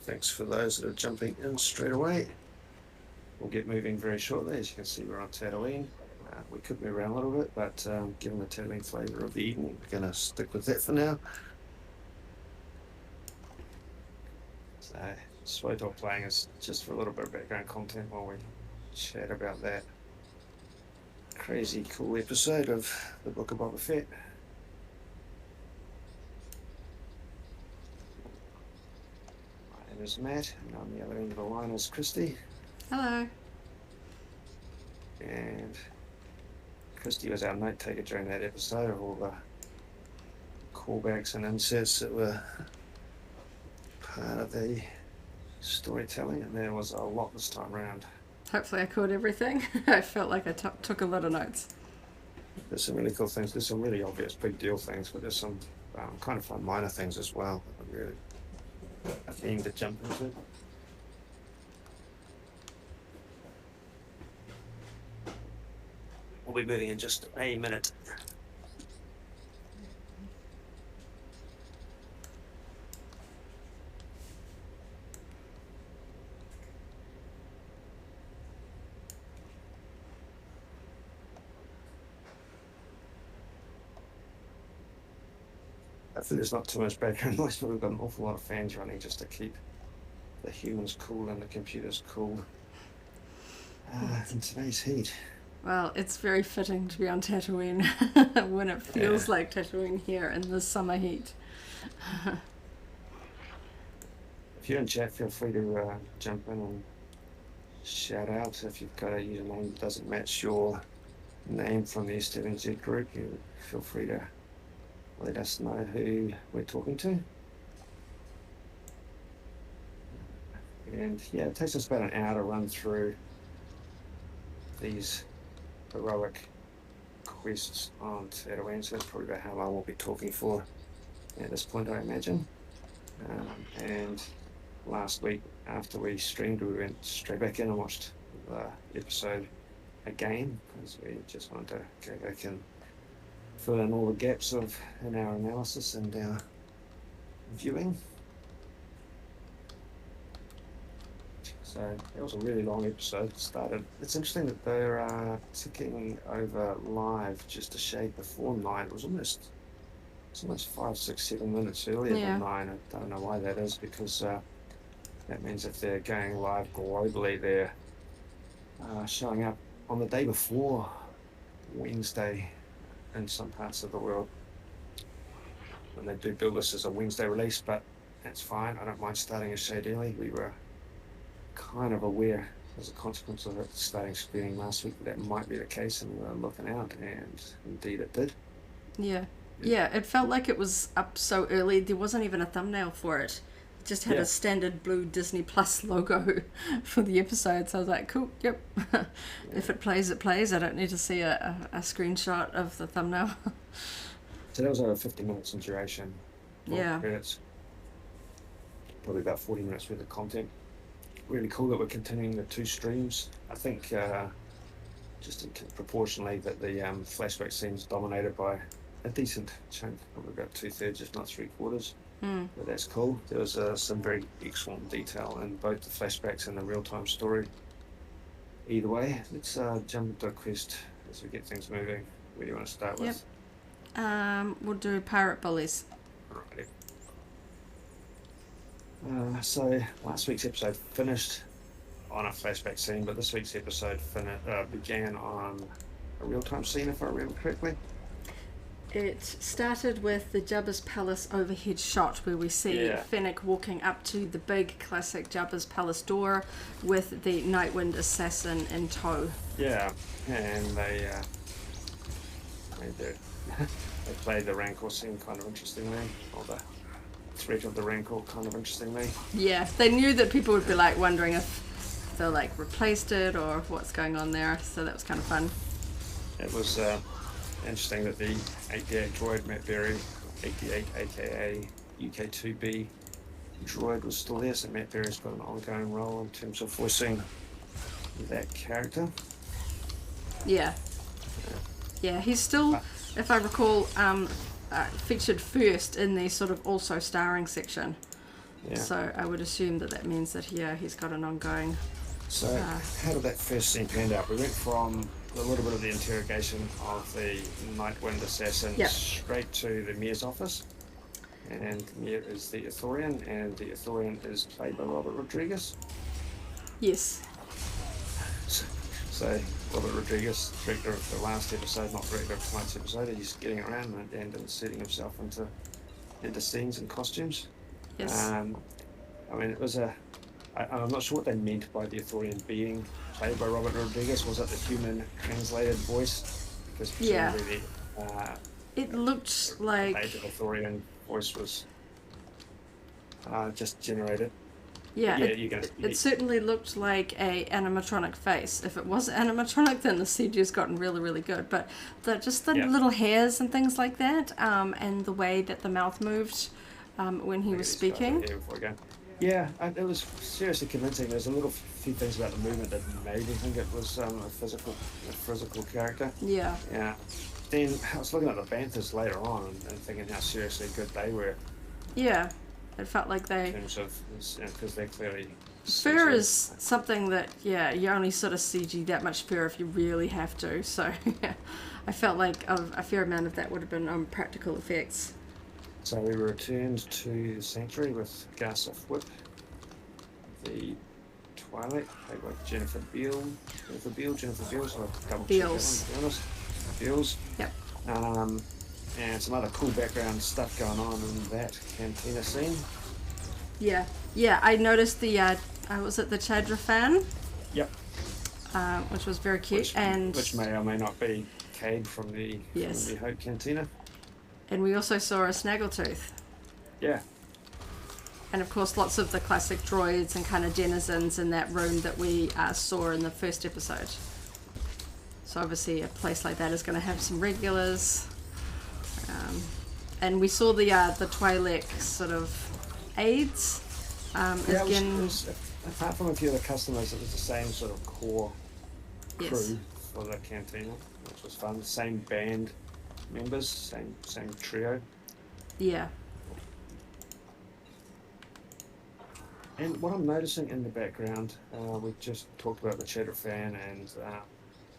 Thanks for those that are jumping in straight away. We'll get moving very shortly. As you can see, we're on Tatooine. We could move around a little bit, but given the Tatooine flavour of the evening, we're going to stick with that for now. So, SWTOR playing is just for a little bit of background content while we chat about that crazy cool episode of the Book of Boba Fett. My name is Matt, and on the other end of the line is Christy. Hello. And Christy was our note taker during that episode of all the callbacks and inserts that were part of the storytelling, and there was a lot this time around. Hopefully I caught everything. I felt like I took a lot of notes. There's some really cool things. There's some really obvious big deal things, but there's some kind of fun minor things as well. Really a theme to jump into. We'll be moving in just a minute. Hopefully there's not too much background noise, but we've got an awful lot of fans running just to keep the humans cool and the computers cool in today's heat. Well, it's very fitting to be on Tatooine when it feels like Tatooine here in the summer heat. If you're in chat, feel free to jump in and shout out. If you've got a username that doesn't match your name from the SWTOR group, you feel free to let us know who we're talking to. And yeah, it takes us about an hour to run through these heroic quests on Tatooine, so that's probably about how long we'll be talking for at this point, I imagine. And last week, after we streamed, we went straight back in and watched the episode again, because we just wanted to go back and fill in all the gaps in our analysis and our viewing. So it was a really long episode. It's interesting that they're ticking over live just a shade before 9. It was almost 5, 6, 7 minutes earlier than 9. I don't know why that is, because that means if they're going live globally, they're showing up on the day before Wednesday in some parts of the world. And they do bill this as a Wednesday release, but that's fine. I don't mind starting a shade early. We were kind of aware as a consequence of it starting screening last week that might be the case, and we were looking out, and indeed it did. Yeah, it felt like it was up so early. There wasn't even a thumbnail for it. It just had a standard blue Disney Plus logo for the episode, so I was like, cool, yep. If it plays, it plays. I don't need to see a screenshot of the thumbnail. So that was over 50 minutes in duration. Yeah. Credits. Probably about 40 minutes worth of content. Really cool that we're continuing the 2 streams. I think just proportionally that the flashback scenes dominated by a decent chunk, probably about 2/3, if not 3/4. But that's cool. There was some very excellent detail in both the flashbacks and the real-time story. Either way, let's jump into a quest as we get things moving. Where do you want to start with? We'll do pirate bullies. Alrighty. So last week's episode finished on a flashback scene, but this week's episode began on a real-time scene, if I remember correctly. It started with the Jabba's Palace overhead shot, where we see Fennec walking up to the big classic Jabba's Palace door with the Nightwind assassin in tow. Yeah, and they played the Rancor scene kind of interestingly, or the threat of the Rancor kind of interestingly. Yeah, they knew that people would be like wondering if they like replaced it or what's going on there, so that was kind of fun. It was interesting that the 88 droid Matt Berry, 88 aka UK2B droid, was still there, so Matt Berry's got an ongoing role in terms of voicing that character. Yeah, he's still, if I recall, featured first in the sort of also starring section. Yeah. So I would assume that means that he's got an ongoing. So how did that first scene pan out? We went from a little bit of the interrogation of the Nightwind assassin straight to the mayor's office. And the mayor is the Ithorian, and the Ithorian is played by Robert Rodriguez. Yes. So Robert Rodriguez, director of the last episode, not director of tonight's episode, he's getting around and inserting himself into scenes and costumes. Yes. I mean, it was I'm not sure what they meant by the Ithorian being played by Robert Rodriguez. Was it the human translated voice? Because presumably it looked like the Ithorian voice was just generated. Yeah, it certainly looked like a animatronic face. If it was animatronic, then the CG's gotten really, really good. But the little hairs and things like that, and the way that the mouth moved when he was speaking. Yeah, it was seriously convincing. There's a little few things about the movement that made me think it was a physical character. Yeah. Yeah. Then I was looking at the Banthas later on and thinking how seriously good they were. Yeah. It felt like they... In terms of... Because they're clearly... Fur is something that, you only sort of CG that much fur if you really have to. So, I felt like a fair amount of that would have been on practical effects. So we returned to the Sanctuary with Gus of Whip, the Twilight, played by Jennifer Beals, so I'll double check that one, to be honest. Beals. Yep. And some other cool background stuff going on in that cantina scene. Yeah, I noticed the, was it the Chadra fan? Yep. Which was very cute, which may or may not be Cade from the Hope Cantina. And we also saw a Snaggletooth. Yeah. And of course, lots of the classic droids and kind of denizens in that room that we saw in the first episode. So obviously, a place like that is going to have some regulars. And we saw the Twi'lek sort of aids. Again, apart from a few of the customers, it was the same sort of core crew for the cantina, which was fun. Same band members, same trio. Yeah. And what I'm noticing in the background, we just talked about the Cheddar fan and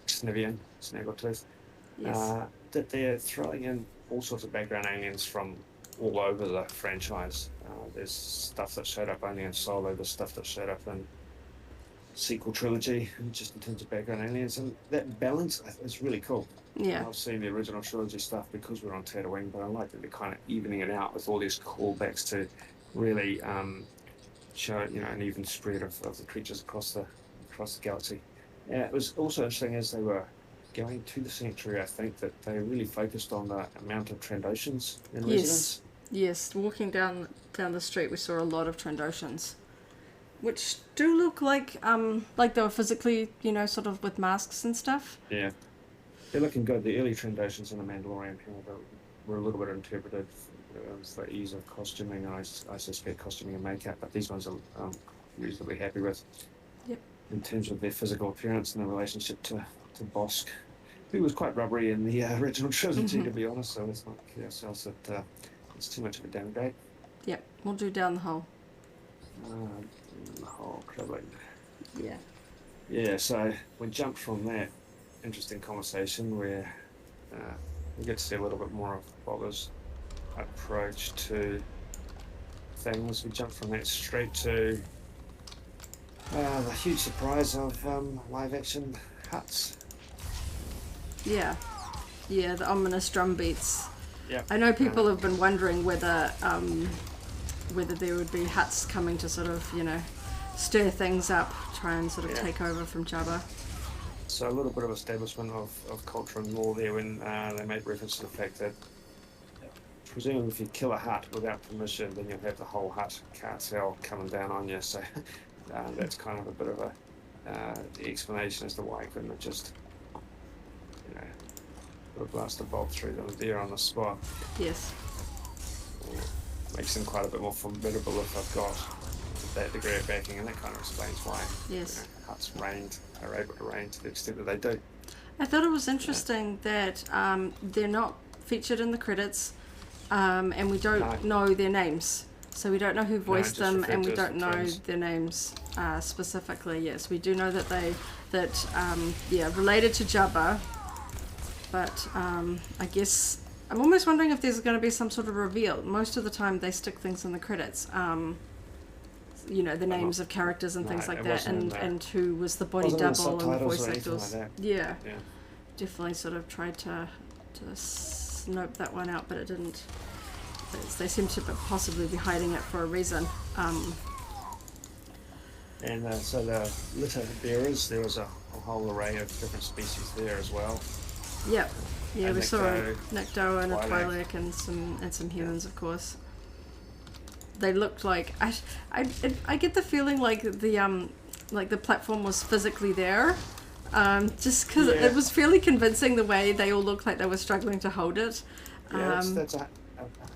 Snivian, Snaggletooth, that they're throwing in all sorts of background aliens from all over the franchise. There's stuff that showed up only in Solo, there's stuff that showed up in sequel trilogy, just in terms of background aliens, and that balance is really cool. Yeah. I've seen the original trilogy stuff because we're on Tatooine, but I like that they're kind of evening it out with all these callbacks to really show an even spread of the creatures across the galaxy. And it was also interesting as they were going to the Sanctuary, I think that they really focused on the amount of Trandoshans in residence. Yes, walking down the street, we saw a lot of Trandoshans, which do look like they were physically, sort of with masks and stuff. Yeah, they're looking good. The early Trandoshans in the Mandalorian were a little bit interpreted for ease of costuming, and I suspect costuming and makeup, but these ones I'm reasonably happy with. Yep. In terms of their physical appearance and their relationship to Bosk, who was quite rubbery in the original trilogy, to be honest, so let's not kid ourselves that it's too much of a downgrade. Yep, we'll do down the hole. Cribbling. Yeah. Yeah, so we jumped from that interesting conversation where we get to see a little bit more of Boba's approach to things. We jumped from that straight to the huge surprise of live action Hutts. Yeah, the ominous drum beats. Yeah. I know people have been wondering whether there would be Hutts coming to sort of, stir things up, try and sort of take over from Jabba. So a little bit of establishment of culture and law there when they made reference to the fact that presumably if you kill a Hutt without permission, then you'll have the whole Hutt cartel coming down on you. So that's kind of a bit of the explanation as to why he couldn't have just put a blaster bolt through them there on the spot. Yes. Makes them quite a bit more formidable if I've got that degree of backing, and that kind of explains why Hutts are able to reign to the extent that they do. I thought it was interesting that they're not featured in the credits, and we don't know their names. So we don't know who voiced just them, referred and we to as don't the know twins. their names specifically. Yes, we do know that related to Jabba, but I guess I'm almost wondering if there's going to be some sort of reveal. Most of the time they stick things in the credits. You know, the names of characters and things like that, and who was the body double and the voice actors. Like yeah, definitely sort of tried to snope that one out, but it didn't. They seem to possibly be hiding it for a reason. And so the litter bearers, there was a whole array of different species there as well. Yep. Yeah, we saw a Nikto and a Baylock and some humans, of course. They looked like I get the feeling like the platform was physically there, just because it was fairly convincing the way they all looked like they were struggling to hold it. Yeah, that's a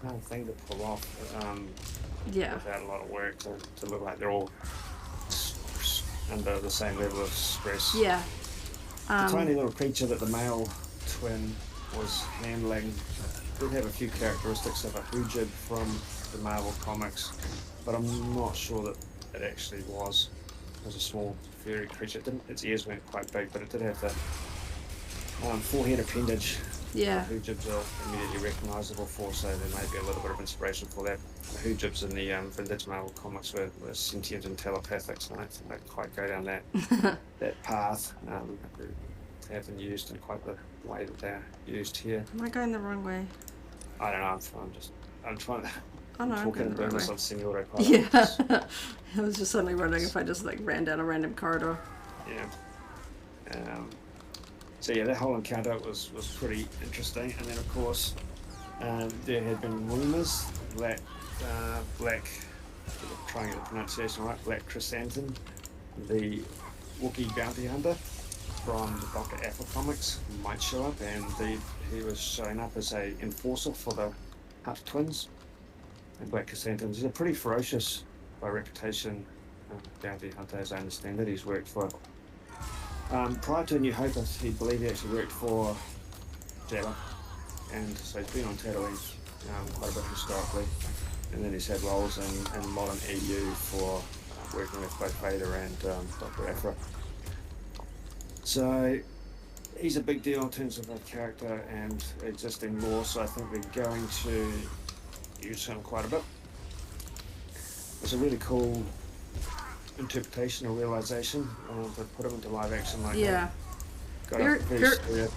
hard thing to pull off. Without a lot of work to look like they're all under the same level of stress. Yeah. The tiny little creature that the male twin was handling did have a few characteristics of a Hoojib from the Marvel comics, but I'm not sure that it actually was. It was a small furry creature. Its ears weren't quite big, but it did have the forehead appendage. Hoojibs are immediately recognisable for, so there may be a little bit of inspiration for that. The Hoojibs in the vintage Marvel comics were sentient and telepathic, so I don't think they quite go down that path. They haven't used in quite the way that they're used here. Am I going the wrong way? I don't know. I'm trying to. I'm talking and doing this on SWTOR. Yeah. I was just suddenly wondering if I just ran down a random corridor. Yeah. So that whole encounter was pretty interesting, and then of course there had been rumours that Black, trying to get the pronunciation right, Black Chrysanthemum, the Wookiee bounty hunter from the Dr. Aphra comics, might show up, and he was showing up as a enforcer for the Hutt twins. And Black Chrysanthemum is a pretty ferocious, by reputation, bounty hunter, as I understand it. He's worked for prior to New Hope, he believed he actually worked for Jabba, and so he's been on Tatooine quite a bit historically, and then he's had roles in modern EU for working with both Vader and Dr. Aphra. So he's a big deal in terms of a character and existing lore, so I think they're going to use him quite a bit. It's a really cool interpretation or realization to put him into live action like that. Got a very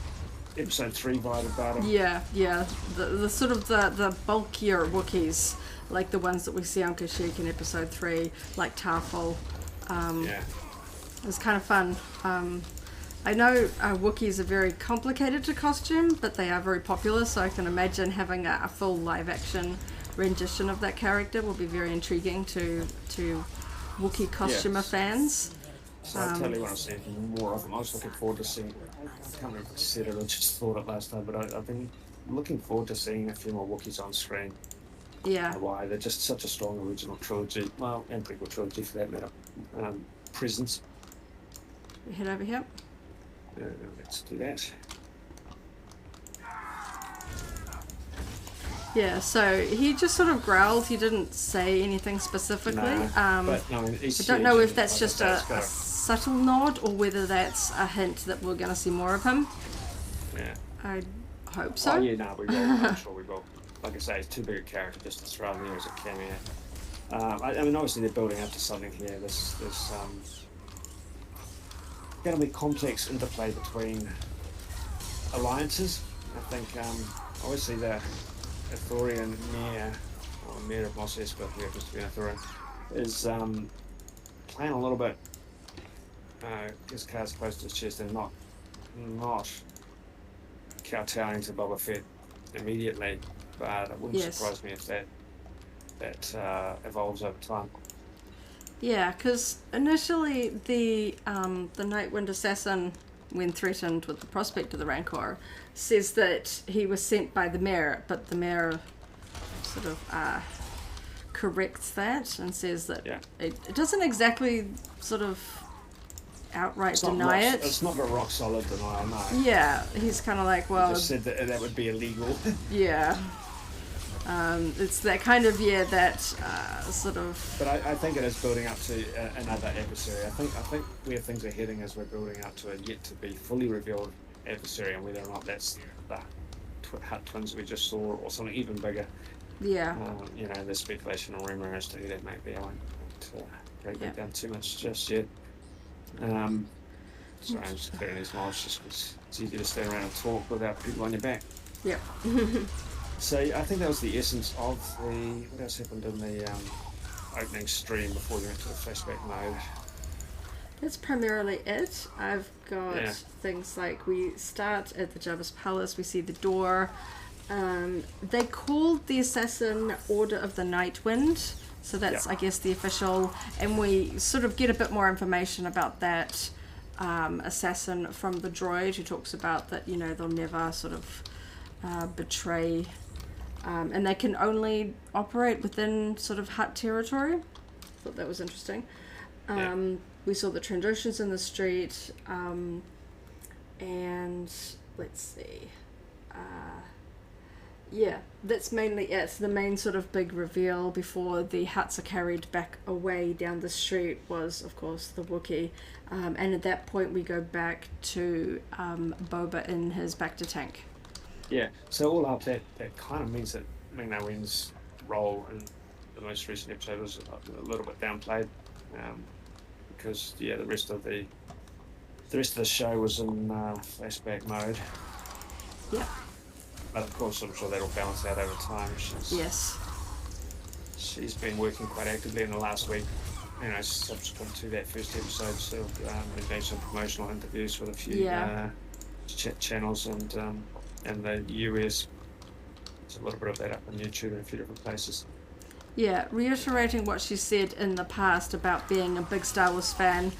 episode 3 vibe about him. Yeah. The sort of the bulkier Wookiees, like the ones that we see on Kashyyyk in episode 3, like Tarful. It was kind of fun. I know Wookiees are very complicated to costume, but they are very popular, so I can imagine having a full live action rendition of that character will be very intriguing to Wookiee costumer fans. So I'll tell you what I've seen more of them. I was looking forward to seeing, I can't remember if I said it or just thought it last time, but I've been looking forward to seeing a few more Wookiees on screen. Yeah. Why? They're just such a strong original trilogy, well, and prequel trilogy for that matter, presence. We head over here. Let's do that. Yeah, so he just sort of growled. He didn't say anything specifically. I don't know if that's just a subtle nod or whether that's a hint that we're going to see more of him. Yeah. I hope so. Oh, yeah, no, we will. I'm sure we will. Like I say, it's too big a character just to throw in there as a cameo. I mean, obviously they're building up to something here. There's going to be complex interplay between alliances. I think obviously the Ithorian Mayor of Mos Espa, who happens to be an Ithorian, is playing a little bit his cards close to his chest and not kowtowing to Boba Fett immediately, but it wouldn't surprise me if that evolves over time. Yeah, because initially the Night Wind Assassin, when threatened with the prospect of the Rancor, says that he was sent by the mayor, but the mayor sort of corrects that and says that it doesn't exactly sort of outright deny it. It's not a rock solid denial, no. Yeah, he's kind of like, well... He just said that would be illegal. Yeah. It's that kind of that sort of. But I think it is building up to another adversary. I think where things are heading is we're building up to a yet to be fully revealed adversary, and whether or not that's the Hutt twins we just saw or something even bigger. Yeah. There's speculation and rumor as to who that may be. I won't break that down too much just yet. Sorry, I'm just clearing these miles just because it's easy to stand around and talk without people on your back. Yep. So I think that was the essence of what else happened in the opening stream before we went to the flashback mode. That's primarily it. I've got things like we start at the Jabba's palace, we see the door. They called the assassin Order of the Night Wind, so that's I guess the official, and we sort of get a bit more information about that assassin from the droid, who talks about that they'll never sort of betray, and they can only operate within sort of Hutt territory. Thought that was interesting. We saw the Trandoshans in the street, and let's see. That's mainly it. The main sort of big reveal before the Hutts are carried back away down the street was, of course, the Wookiee. And at that point, we go back to Boba in his Bacta tank. Yeah, so all up, that kind of means that Ming-Na Wen's role in the most recent episode was a little bit downplayed. Because the rest of the show was in flashback mode. Yeah. But of course, I'm sure that'll balance out over time. She's been working quite actively in the last week. Subsequent to that first episode, so engaged in promotional interviews with a few channels and the US. There's a little bit of that up on YouTube in a few different places. Yeah, reiterating what she said in the past about being a big Star Wars fan,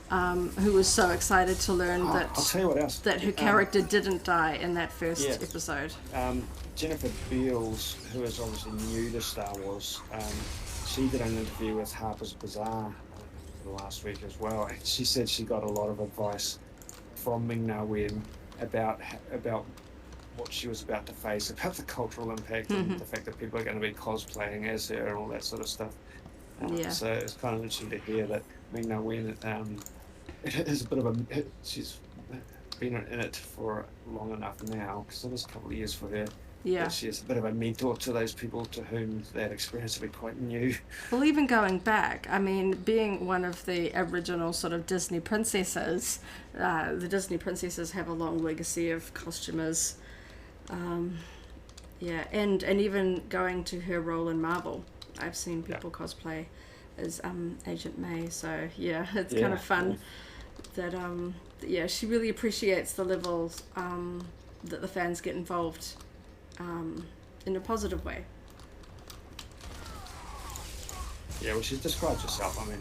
who was so excited to learn that I'll tell you what else. That her character didn't die in that first episode. Jennifer Beals, who is obviously new to Star Wars, she did an interview with Harper's Bazaar last week as well, and she said she got a lot of advice from Ming-Na Wen about what she was about to face, about the cultural impact and the fact that people are going to be cosplaying as her and all that sort of stuff. So it's kind of interesting to hear that Ming-Na Wen is a bit of she's been in it for long enough now, because it was a couple of years for her. Yeah. She is a bit of a mentor to those people to whom that experience will be quite new. Well, even going back, I mean, being one of the original sort of Disney princesses, the Disney princesses have a long legacy of costumers. And even going to her role in Marvel, I've seen people cosplay as Agent May, so it's kind of fun that she really appreciates the levels that the fans get involved in a positive way. Yeah, well, she describes herself, I mean,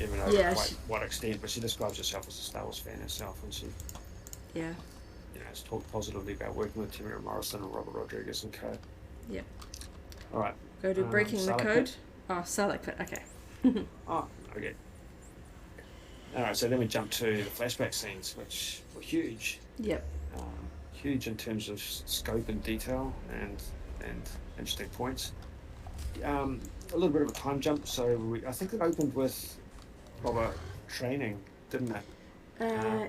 even though quite what extent, but she describes herself as a Star Wars fan herself, and she has talked positively about working with Tamara Morrison and Robert Rodriguez and co. Yeah. All right. Go to Breaking the Code. Oh, Sarlacc Pit, okay. Okay. All right, so then we jump to the flashback scenes, which were huge. Yep. Huge in terms of scope and detail and interesting points. A little bit of a time jump, so I think it opened with Boba training, didn't it?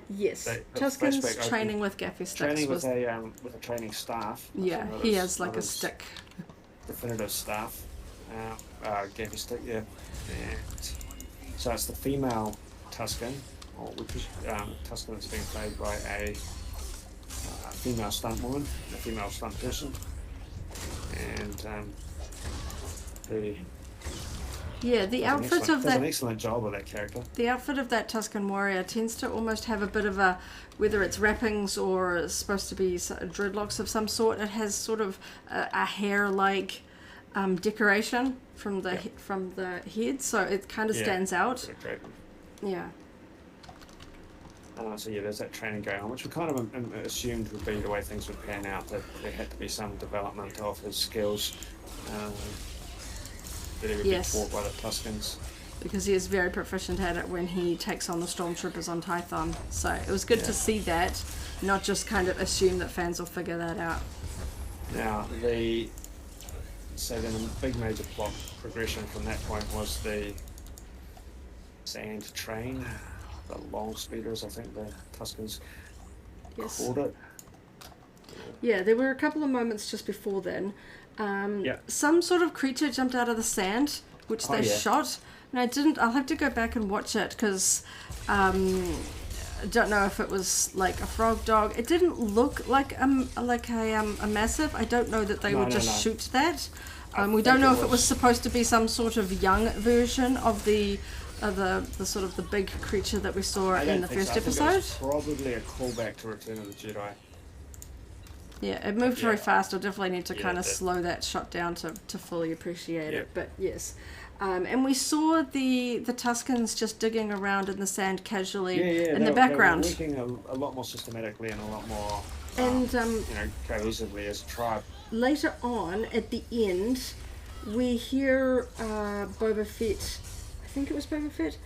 Yes. Tuscans training with Gaffy sticks. Training with a training staff. Yeah, he has like a stick. Definitive staff. Gaffy stick, yeah. And so it's the female Tuscan, Tuscan that's being played by a female stunt woman, a female stunt person, and the outfit of that does an excellent job of that character. The outfit of that Tuscan warrior tends to almost have a bit of a, whether it's wrappings or it's supposed to be dreadlocks of some sort, it has sort of a hair-like decoration from the head, so it kind of stands out. Yeah. So there's that training going on, which we kind of assumed would be the way things would pan out, that there had to be some development of his skills that he would be taught by the Tuscans. Because he is very proficient at it when he takes on the stormtroopers on Tython. So it was good to see that, not just kind of assume that fans will figure that out. Now, the so then a big major plot progression from that point was the sand train, the long speeders, I think the Tuscans called it. Yeah, there were a couple of moments just before then. Yeah. Some sort of creature jumped out of the sand, which they shot. And I'll have to go back and watch it because I don't know if it was like a frog dog. It didn't look like a massive. I don't know that they would just shoot that. We don't know if it was supposed to be some sort of young version of the sort of the big creature that we saw in the first episode. It was probably a callback to Return of the Jedi. Yeah, it moved very fast. I'll definitely need to kind of slow that shot down to fully appreciate it. But yes. And we saw the Tuscans just digging around in the sand casually in the background. They were working a lot more systematically and a lot more cohesively as a tribe. Later on, at the end, we hear Boba Fett. I think it was Boba Fett.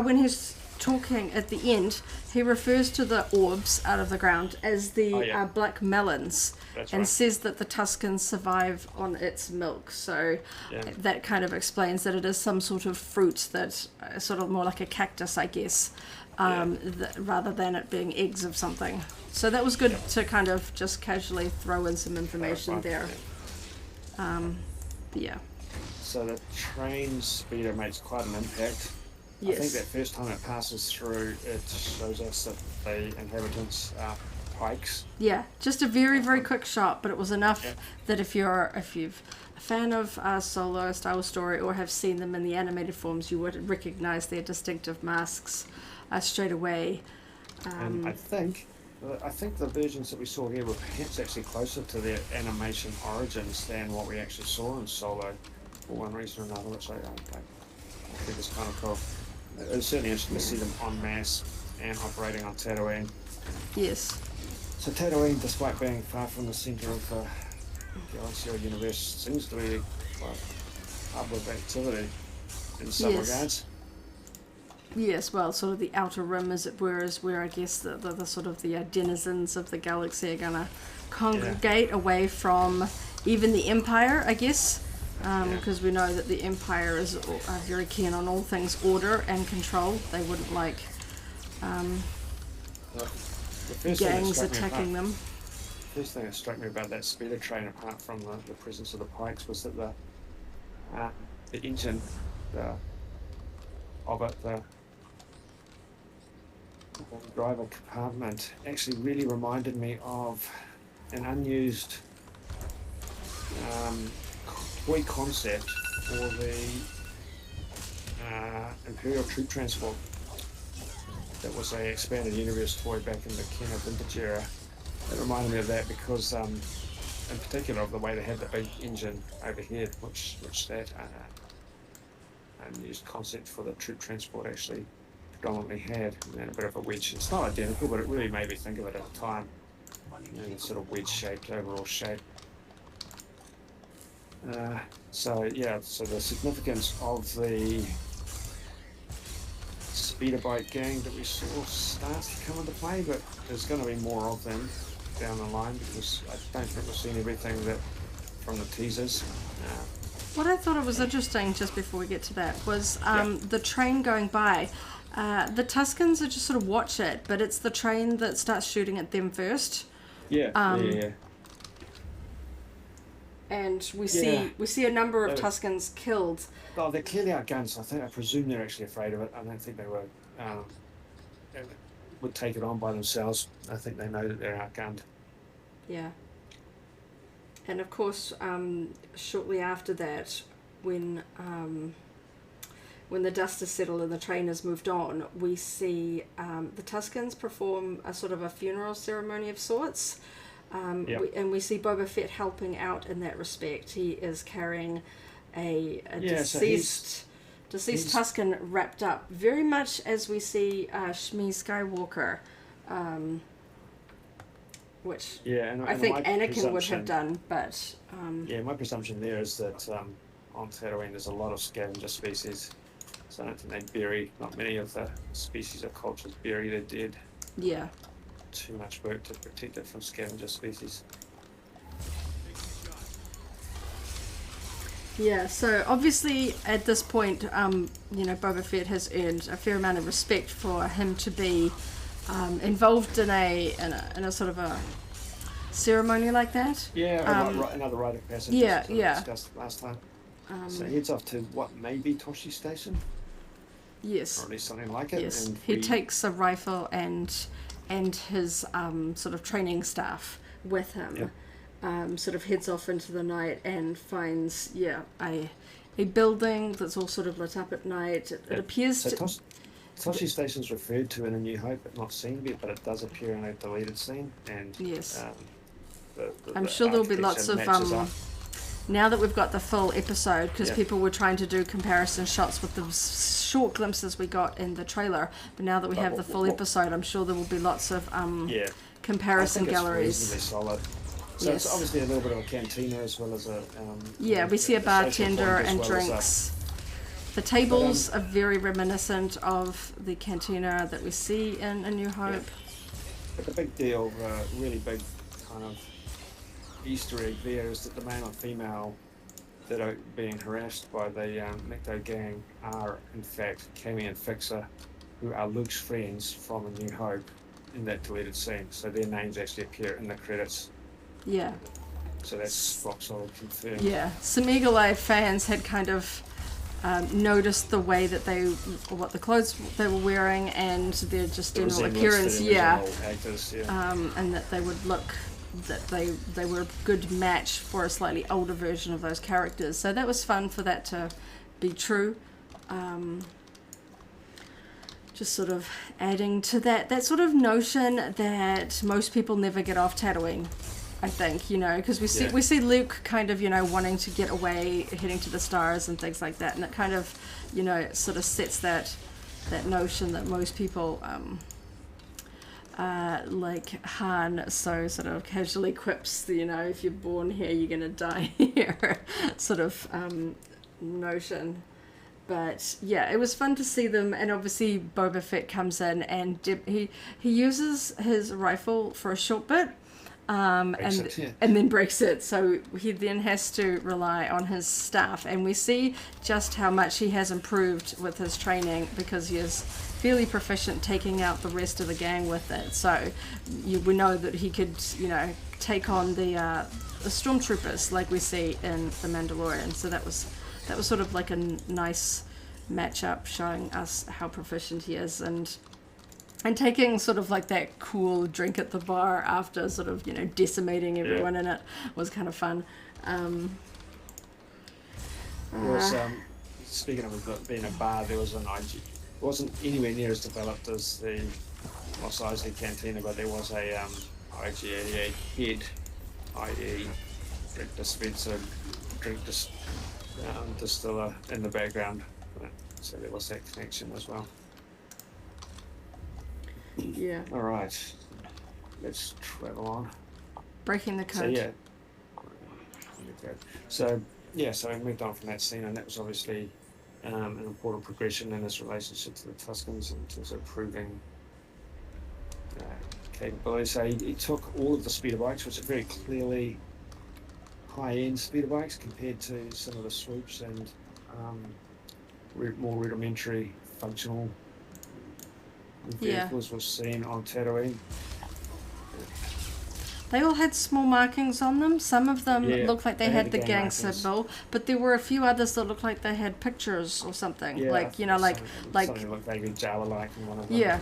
When he's talking at the end, he refers to the orbs out of the ground as the black melons. And says that the Tuscans survive on its milk. So that kind of explains that it is some sort of fruit that sort of more like a cactus, I guess, rather than it being eggs of something. So that was good to kind of just casually throw in some information there. So the train speeder makes quite an impact. I think that first time it passes through, it shows us that the inhabitants are pikes. Yeah, just a very, very quick shot, but it was enough that if you're a fan of Solo, Star Wars Story, or have seen them in the animated forms, you would recognize their distinctive masks straight away. And I think the versions that we saw here were perhaps actually closer to their animation origins than what we actually saw in Solo, for one reason or another, which I think is kind of cool. It was certainly interesting to see them en masse and operating on Tatooine. Yes. So Tatooine, despite being far from the centre of the galaxy or universe, seems to be quite a hub of activity in some regards. Yes, well, sort of the outer rim, as it were, is where I guess the sort of the denizens of the galaxy are going to congregate away from even the Empire, I guess. Because we know that the Empire is very keen on all things order and control. They wouldn't like gangs attacking them. The first thing that struck me about that speeder train, apart from the presence of the pikes, was that the engine of it, the driver compartment, actually really reminded me of an unused toy concept for the Imperial troop transport. That was a expanded universe toy back in the Kenner vintage era. It reminded me of that because, in particular, of the way they had the big engine overhead, which that unused concept for the troop transport actually predominantly had, and a bit of a wedge. It's not identical, but it really made me think of it at the time. Sort of wedge-shaped overall shape. So the significance of the speeder bike gang that we saw starts to come into play, but there's going to be more of them down the line because I don't think we've seen everything that from the teasers. What I thought it was interesting, just before we get to that, was the train going by. The Tuscans are just sort of watch it, but it's the train that starts shooting at them first. And we see a number of Tuscans killed. Well, they're clearly outgunned, so I presume they're actually afraid of it. I don't think they would take it on by themselves. I think they know that they're outgunned. Yeah. And of course, shortly after that, when the dust has settled and the train has moved on, we see the Tuscans perform a sort of a funeral ceremony of sorts. And we see Boba Fett helping out in that respect. He is carrying a deceased Tuscan wrapped up, very much as we see Shmi Skywalker, which I think Anakin would have done. But my presumption there is that on Tatooine there's a lot of scavenger species, so I don't think they bury. Not many of the species or cultures bury their dead. Yeah. Too much work to protect it from scavenger species. Yeah, so obviously at this point, Boba Fett has earned a fair amount of respect for him to be involved in a sort of a ceremony like that. Yeah, another rite of passage. Yeah, as we yeah. discussed last time. So he heads off to what may be Toshi Station, Yes. or at least something like it. Yes, And he takes a rifle and his sort of training staff with him. Yep. Sort of heads off into the night and finds a building that's all sort of lit up at night. It appears so to. Toshi Station's referred to in A New Hope, but not seen yet. But it does appear in a deleted scene, and Yes. I'm sure there'll be lots of up. now that we've got the full episode, because Yep. people were trying to do comparison shots with the short glimpses we got in the trailer, but now that we have the full episode, I'm sure there will be lots of comparison I think galleries. It's reasonably solid. So Yes. it's obviously a little bit of a cantina as well as a. We see a social bartender point as and well as drinks. The tables are very reminiscent of the cantina that we see in A New Hope. But the big deal, really big kind of Easter egg there is that the male and female that are being harassed by the Nikto gang are in fact Cammy and Fixer, who are Luke's friends from A New Hope in that deleted scene. So their names actually appear in the credits. Yeah. So that's rock solid confirmed. Yeah. Some eagle-eyed fans had kind of noticed the way that what the clothes they were wearing and their just general appearance. Yeah. Actors, and that they would look that they were a good match for a slightly older version of those characters. So that was fun for that to be true. Just sort of adding to that sort of notion that most people never get off Tatooine. I think, because we see Luke kind of, wanting to get away, heading to the stars and things like that, and it kind of, sort of sets that notion that most people, like Han, so sort of casually quips, if you're born here, you're gonna die here, sort of notion. But yeah, it was fun to see them, and obviously Boba Fett comes in and he uses his rifle for a short bit. And then breaks it, so he then has to rely on his staff, and we see just how much he has improved with his training because he is fairly proficient taking out the rest of the gang with it. So we know that he could, take on the stormtroopers like we see in The Mandalorian. So that was sort of like a nice matchup showing us how proficient he is, and taking sort of like that cool drink at the bar after sort of, decimating everyone in it was kind of fun. Speaking of being a bar, there was an IG. It wasn't anywhere near as developed as the Mos Eisley Cantina, but there was a IG-88 head, i.e. drink dispenser, distiller in the background. So there was that connection as well. Yeah. All right. Let's travel on. Breaking the code. So we moved on from that scene, and that was obviously an important progression in his relationship to the Tuscans in terms of proving capability. So he took all of the speeder bikes, which are very clearly high-end speeder bikes compared to some of the swoops and more rudimentary functional vehicles we've seen on Tatooine. They all had small markings on them. Some of them looked like they had the gang symbol, but there were a few others that looked like they had pictures or something. Yeah, like something looked vaguely Java-like in one of them. Yeah.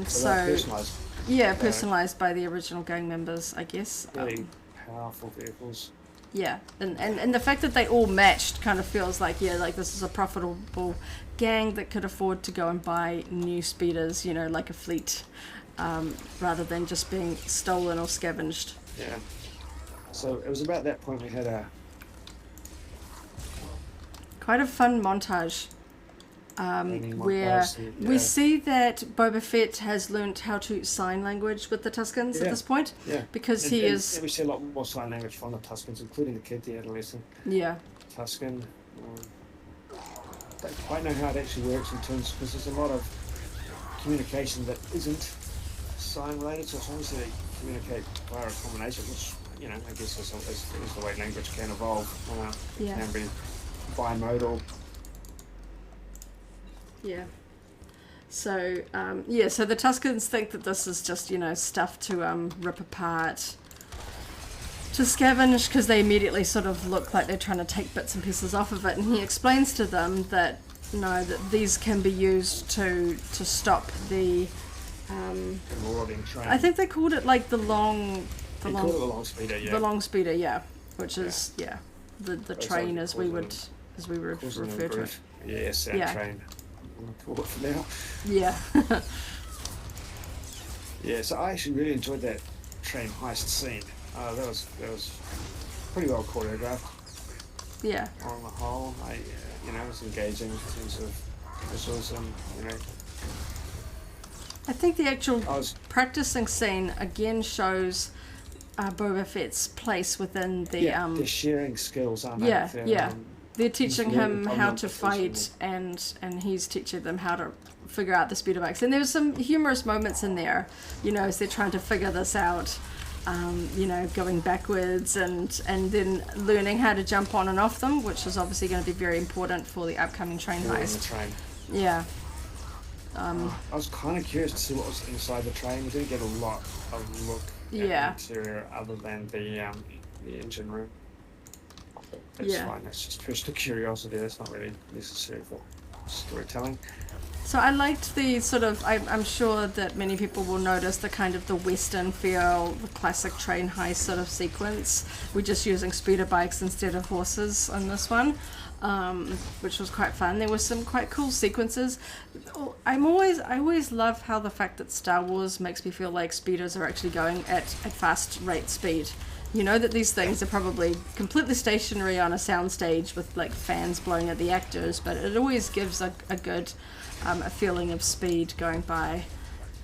So personalised. Yeah, personalised by the original gang members, I guess. Really powerful vehicles. Yeah, and the fact that they all matched kind of feels like, this is a profitable gang that could afford to go and buy new speeders, like a fleet, rather than just being stolen or scavenged. Yeah. So it was about that point we had quite a fun montage. Where we see that Boba Fett has learnt how to sign language with the Tuscans at this point. Yeah. Because and we see a lot more sign language from the Tuscans, including the kid, the adolescent. Yeah. Tuscan. Don't quite know how it actually works in terms, because there's a lot of communication that isn't sign related, so it's obviously they communicate via a combination, which you know, I guess is the way language can evolve. Yeah. Can be bimodal. Yeah. So, so the Tuscans think that this is just, you know, stuff to rip apart, to scavenge, because they immediately sort of look like they're trying to take bits and pieces off of it. And he explains to them that, no, that these can be used to stop the... marauding train. I think they called it like the long speeder, yeah. The long speeder, yeah. Which is, the train as we would refer to it. Yeah, sound train. Call it for now. Yeah. Yeah, so I actually really enjoyed that train heist scene. That was pretty well choreographed. Yeah. On the whole, you know, it was engaging in terms of visuals and, you know. I think the actual practicing scene again shows Boba Fett's place within the they're sharing skills, aren't they? Yeah. They're teaching him how to fight, and he's teaching them how to figure out the speeder bikes. And there's some humorous moments in there, you know, as they're trying to figure this out. You know, going backwards and then learning how to jump on and off them, which is obviously going to be very important for the upcoming train heist. The train. Yeah. I was kind of curious to see what was inside the train. We didn't get a lot of look at the interior other than the engine room. That's fine. That's just personal curiosity. That's not really necessary for storytelling. So I liked the sort of, I'm sure that many people will notice the kind of the Western feel, the classic train heist sort of sequence. We're just using speeder bikes instead of horses on this one, which was quite fun. There were some quite cool sequences. I always love how the fact that Star Wars makes me feel like speeders are actually going at fast rate speed. You know that these things are probably completely stationary on a soundstage with like fans blowing at the actors, but it always gives a good a feeling of speed going by,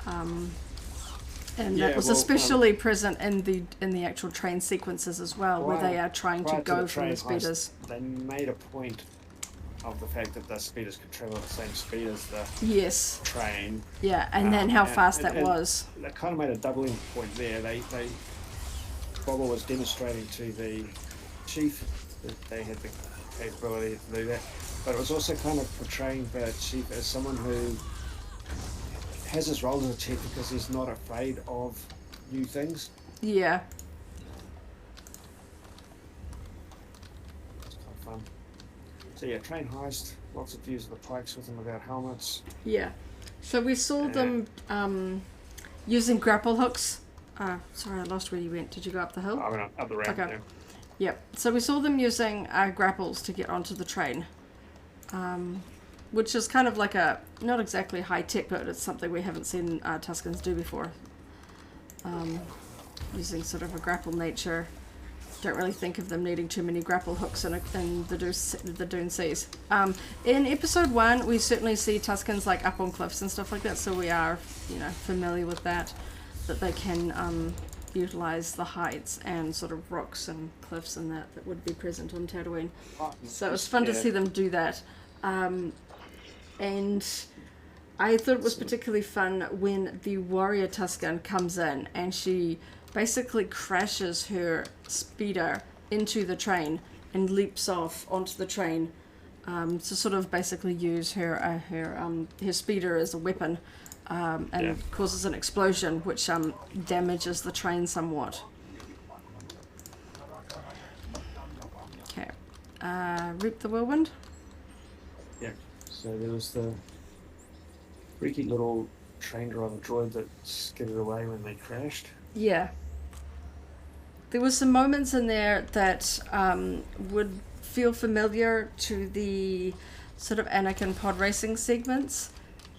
and that was especially present in the actual train sequences as well, where they are trying to go from the speeders. They made a point of the fact that the speeders could travel at the same speed as the train. Yeah, and then how fast that was. They kind of made a doubling point there. Boba was demonstrating to the chief that they had the capability to do that, but it was also kind of portraying the chief as someone who has his role as a chief because he's not afraid of new things. Yeah. It's kind of fun. So yeah, train heist, lots of views of the pikes with them without helmets. Yeah. So we saw them using grapple hooks. Sorry, I lost where you went. Did you go up the hill? I went up the ramp. Okay. Yep. So we saw them using grapples to get onto the train, which is kind of like not exactly high tech, but it's something we haven't seen Tuscans do before. Using sort of a grapple nature. Don't really think of them needing too many grapple hooks in the Dune Seas. In episode 1, we certainly see Tuscans like up on cliffs and stuff like that, so we are, you know, familiar with that they can utilize the heights and sort of rocks and cliffs and that would be present on Tatooine. So it was fun to see them do that. And I thought it was particularly fun when the warrior Tuscan comes in and she basically crashes her speeder into the train and leaps off onto the train to sort of basically use her speeder as a weapon. And causes an explosion which damages the train somewhat. Okay. Reap the Whirlwind? Yeah. So there was the freaky little train driver droid that skidded away when they crashed. Yeah. There was some moments in there that would feel familiar to the sort of Anakin pod racing segments.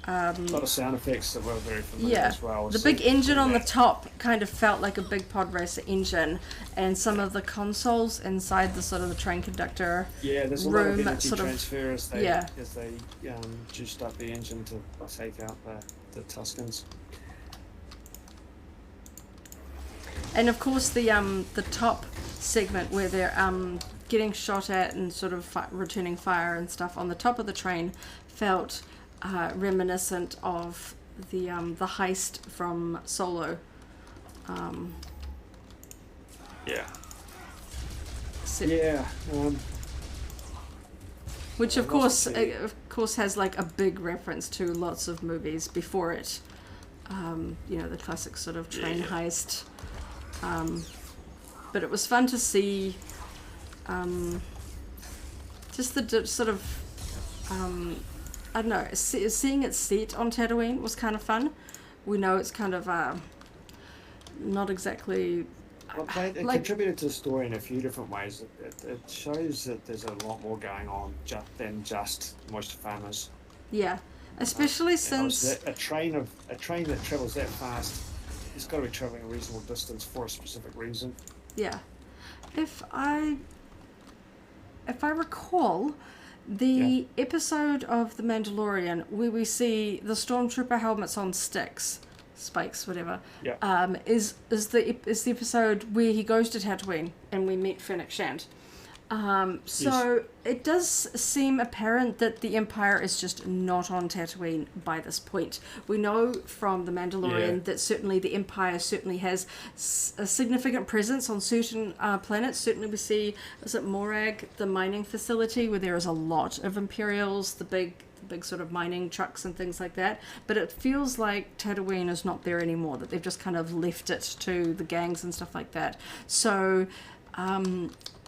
A lot of sound effects that were very familiar as well. The big engine on the top kind of felt like a big pod racer engine, and some of the consoles inside the sort of the train conductor there's a room lot of energy sort transfer as they juiced up the engine to take out the Tuscans. And of course the top segment where they're getting shot at and sort of returning fire and stuff on the top of the train felt reminiscent of the heist from Solo. Yeah. So, Yeah. which I've also seen- of course has like a big reference to lots of movies before it. You know, the classic sort of train Yeah. heist. But it was fun to see just the sort of I don't know, seeing it set on Tatooine was kind of fun. We know it's kind of not exactly Well, it like, contributed to the story in a few different ways. It shows that there's a lot more going on than just moisture farmers. yeah, especially since A train that travels that fast, it's got to be traveling a reasonable distance for a specific reason. yeah, if I recall, the episode of The Mandalorian where we see the stormtrooper helmets on sticks, spikes, whatever, Yeah. is the episode where he goes to Tatooine and we meet Fennec Shand. So Yes. it does seem apparent that the Empire is just not on Tatooine by this point. We know from The Mandalorian that certainly the Empire certainly has a significant presence on certain planets. Certainly we see, is it Morag, the mining facility, where there is a lot of Imperials, the big sort of mining trucks and things like that. But it feels like Tatooine is not there anymore, that they've just kind of left it to the gangs and stuff like that. So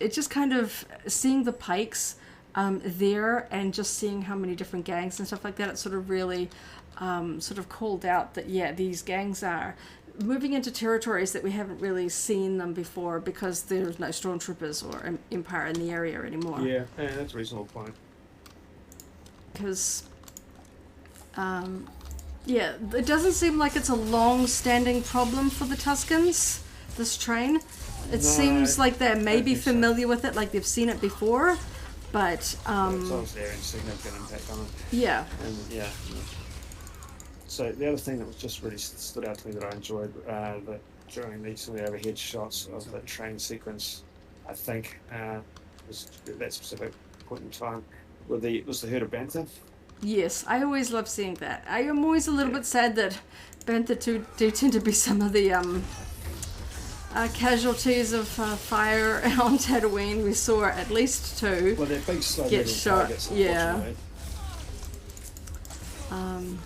it just kind of seeing the Pikes there and just seeing how many different gangs and stuff like that, it sort of really sort of called out that, yeah, these gangs are moving into territories that we haven't really seen them before because there's no stormtroopers or Empire in the area anymore. Yeah, that's a reasonable point. Because, yeah, it doesn't seem like it's a long-standing problem for the Tuscans, this train. It seems like they're maybe familiar with it, like they've seen it before, but It's obviously having significant impact on it. Yeah. And yeah. So the other thing that was just really stood out to me that I enjoyed that during some of the overhead shots of the train sequence, I think was that specific point in time, was the herd of bantha. Yes, I always love seeing that. I am always a little bit sad that bantha do tend to be some of the casualties of fire on Tatooine. We saw at least 2 Well, they're big, slow get moving shot. targets, Yeah. unfortunately.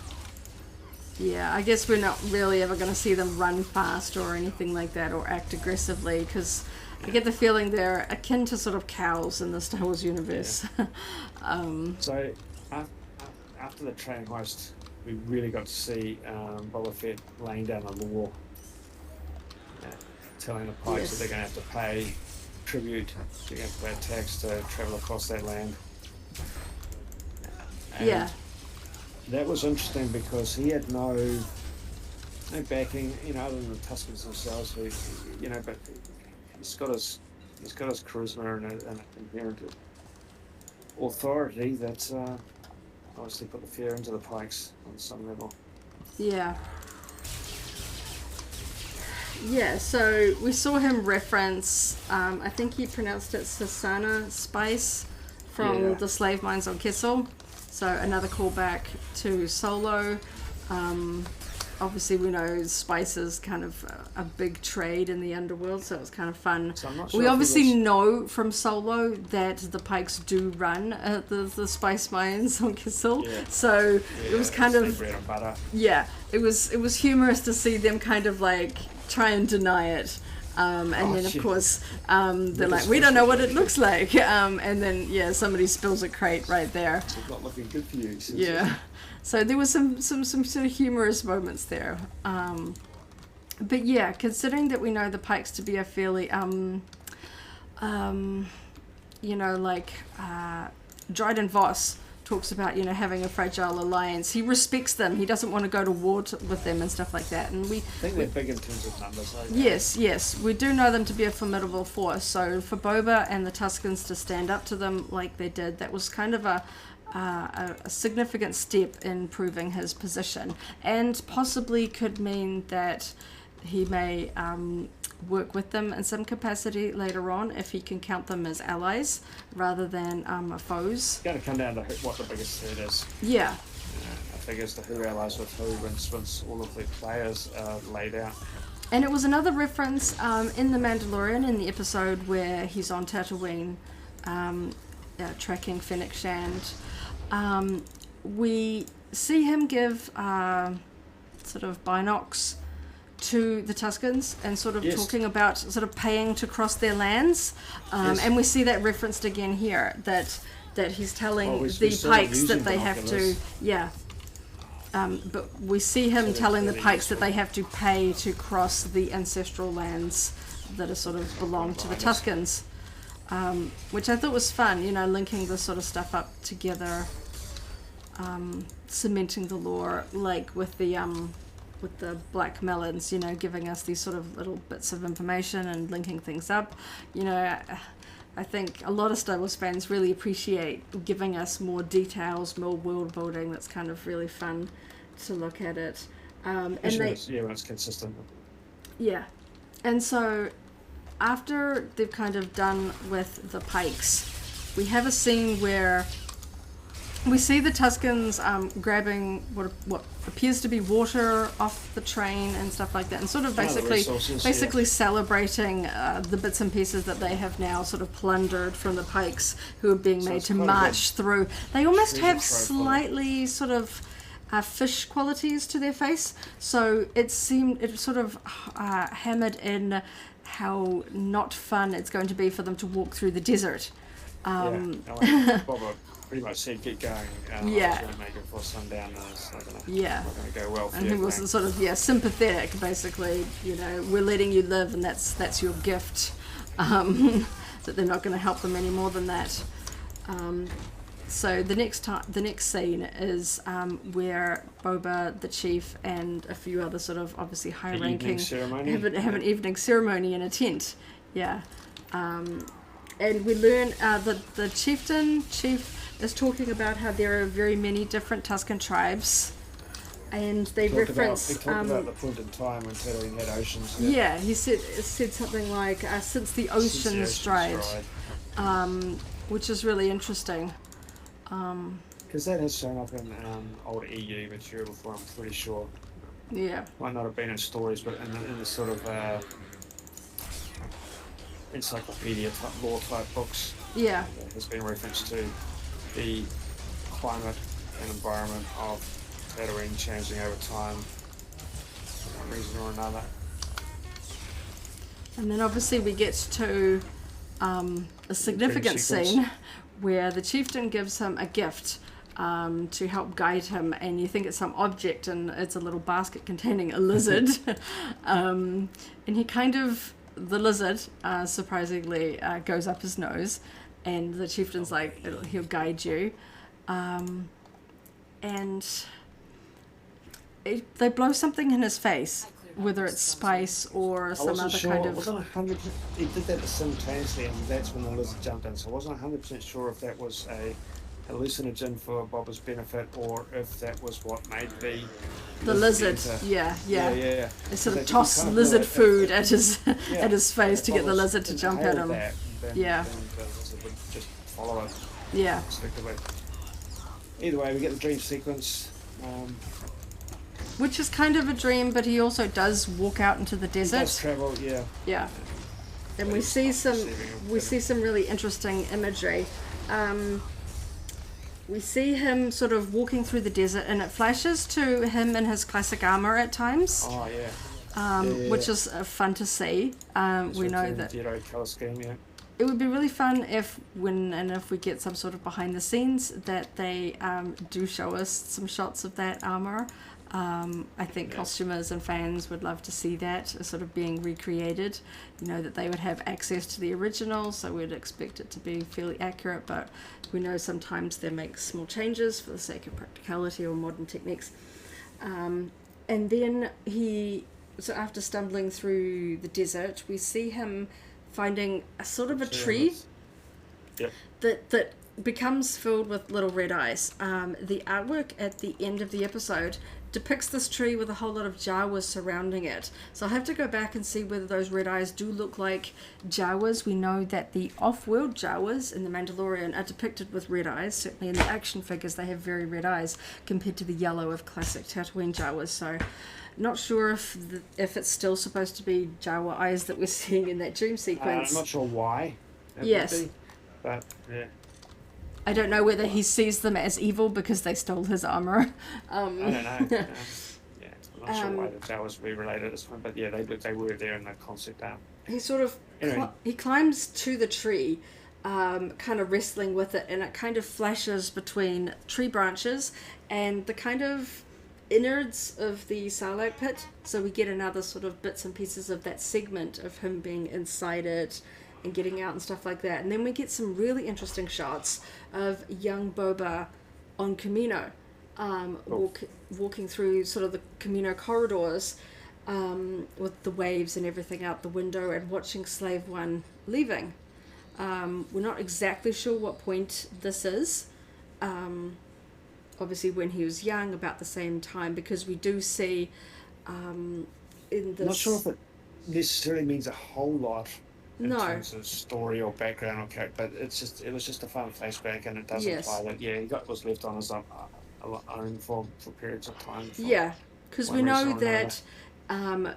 Yeah, I guess we're not really ever going to see them run fast or anything like that or act aggressively because I get the feeling they're akin to sort of cows in the Star Wars universe. So after the train heist, we really got to see Boba Fett laying down the law, telling the Pikes that they're going to have to pay tribute, they're going to have to pay tax to travel across that land. And Yeah. that was interesting because he had no backing, other than the Tuscans themselves, who, but he's got his charisma and an inherent authority that obviously put the fear into the Pikes on some level. Yeah. Yeah, so we saw him reference, I think he pronounced it Sasana spice from the slave mines on Kessel. So another callback to Solo. Obviously we know spice is kind of a big trade in the underworld, so it was kind of fun. So I'm not sure we obviously know from Solo that the Pikes do run the spice mines on Kessel. Yeah. So it was kind of bread and butter. Yeah, it was humorous to see them kind of like try and deny it. And then of course they're like, we don't know what it looks like. And then somebody spills a crate right there. It's not looking good for you. Yeah. So there was some sort of humorous moments there. But yeah, considering that we know the Pikes to be a fairly Dryden Voss talks about, having a fragile alliance. He respects them. He doesn't want to go to war with them and stuff like that. And I think they're big in terms of numbers. Yes. We do know them to be a formidable force. So for Boba and the Tuscans to stand up to them like they did, that was kind of a significant step in proving his position. And possibly could mean that he may work with them in some capacity later on if he can count them as allies rather than foes. It's going to come down to what the biggest threat is. Yeah. I think as to who allies with who once all of the players are laid out. And it was another reference in The Mandalorian, in the episode where he's on Tatooine, tracking Fennec Shand. We see him give sort of binocs to the Tuscans and sort of talking about sort of paying to cross their lands. And we see that referenced again here, that he's telling the Pikes that they have to... Yeah. But we see him telling the Pikes that they have to pay to cross the ancestral lands that are sort of belong to the Tuscans, which I thought was fun, you know, linking this sort of stuff up together, cementing the lore, like with the black melons, you know, giving us these sort of little bits of information and linking things up. You know, I think a lot of Star Wars fans really appreciate giving us more details, more world building. That's kind of really fun to look at it. And when it's consistent. Yeah. And so after they've kind of done with the Pikes, we have a scene where we see the Tuscans grabbing what appears to be water off the train and stuff like that, and sort of basically celebrating the bits and pieces that they have now sort of plundered from the Pikes, who are being made to march through. They almost have slightly sort of fish qualities to their face, so it sort of hammered in how not fun it's going to be for them to walk through the desert. Boba pretty much said, get going. I was going to make it for sundown. It's not going to go well for you. And he was sort of sympathetic, basically. You know, we're letting you live, and that's your gift. That they're not going to help them any more than that. So the next scene is where Boba, the chief, and a few other sort of obviously high-ranking have an evening ceremony in a tent. Yeah. And we learn that the chief is talking about how there are very many different Tuscan tribes, and they reference... They talk about the point in time when Tatooine had oceans. Yeah, he said something like, since the oceans dried, which is really interesting. Because that has shown up in old EU material before, I'm pretty sure. Yeah. Might not have been in stories, but in the sort of... encyclopedia type lore type books. Yeah. There's been reference to the climate and environment of Tatooine changing over time for one reason or another. And then obviously we get to a significant scene where the chieftain gives him a gift to help guide him, and you think it's some object, and it's a little basket containing a lizard. And he kind of... The lizard, surprisingly, goes up his nose, and the chieftain's like, he'll guide you. And they blow something in his face, whether it's spice or some other kind of... I wasn't 100%... He did that simultaneously, and that's when the lizard jumped in, so I wasn't 100% sure if that was a hallucinogen for Boba's benefit, or if that was what made the lizard. Yeah. They sort of toss lizard food at his face to get the lizard to jump at him. Then the lizard would just follow it. Yeah. Either way, we get the dream sequence. Which is kind of a dream, but he also does walk out into the desert. He does travel, yeah. Yeah. And we see some really interesting imagery. We see him sort of walking through the desert, and it flashes to him in his classic armor at times. Oh, yeah. Which is fun to see. We know that color scheme, yeah. It would be really fun if we get some sort of behind the scenes that they do show us some shots of that armor. I think costumers and fans would love to see that sort of being recreated. You know, that they would have access to the original, so we'd expect it to be fairly accurate, but we know sometimes they make small changes for the sake of practicality or modern techniques. And then so after stumbling through the desert, we see him finding a sort of a tree that becomes filled with little red eyes. The artwork at the end of the episode depicts this tree with a whole lot of Jawas surrounding it. So I'll have to go back and see whether those red eyes do look like Jawas. We know that the off-world Jawas in The Mandalorian are depicted with red eyes. Certainly in the action figures they have very red eyes compared to the yellow of classic Tatooine Jawas. So not sure if it's still supposed to be Jawa eyes that we're seeing in that dream sequence. I'm not sure why. Yes. Would be, but yeah. I don't know whether he sees them as evil because they stole his armor. I don't know. Yeah, I'm not sure why the Jawas were related at this point, but yeah, they were there in the concept art. He sort of he climbs to the tree, kind of wrestling with it, and it kind of flashes between tree branches and the kind of innards of the Sarlacc pit. So we get another sort of bits and pieces of that segment of him being inside it and getting out and stuff like that. And then we get some really interesting shots of young Boba on Camino, walking through sort of the Camino corridors, with the waves and everything out the window, and watching Slave One leaving. We're not exactly sure what point this is. Obviously when he was young, about the same time, because we do see in this... I'm not sure if it necessarily means a whole lot in terms of story or background or character, but it was just a fun flashback, and it does imply that he was left on his own for periods of time. Yeah, because we know that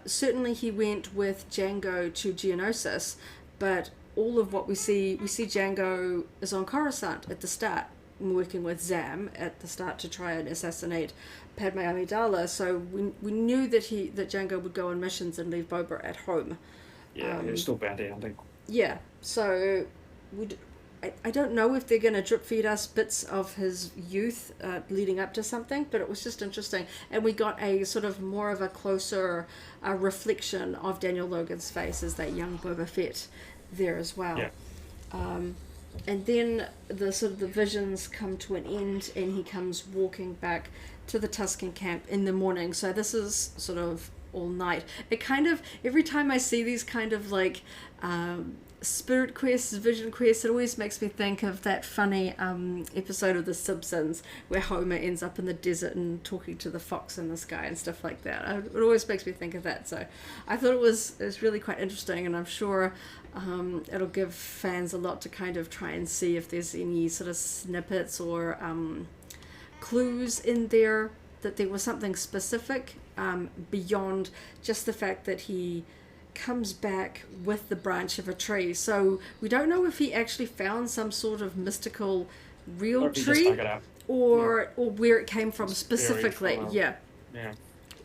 certainly he went with Django to Geonosis, but all of what we see Django is on Coruscant at the start, working with Zam at the start to try and assassinate Padme Amidala. So we knew that Django would go on missions and leave Boba at home. Yeah, he was still bounty hunting. Yeah, so I don't know if they're going to drip feed us bits of his youth leading up to something, but it was just interesting. And we got a sort of more of a closer reflection of Daniel Logan's face as that young Boba Fett there as well. Yeah. And then the visions come to an end, and he comes walking back to the Tuscan camp in the morning. So this is sort of all night. It kind of, every time I see these kind of like spirit quests, vision quests, it always makes me think of that funny episode of The Simpsons where Homer ends up in the desert and talking to the fox in the sky and stuff like that. It always makes me think of that. So I thought it was really quite interesting, and I'm sure it'll give fans a lot to kind of try and see if there's any sort of snippets or clues in there that there was something specific beyond just the fact that he comes back with the branch of a tree. So we don't know if he actually found some sort of mystical real tree or where it came from specifically. Yeah.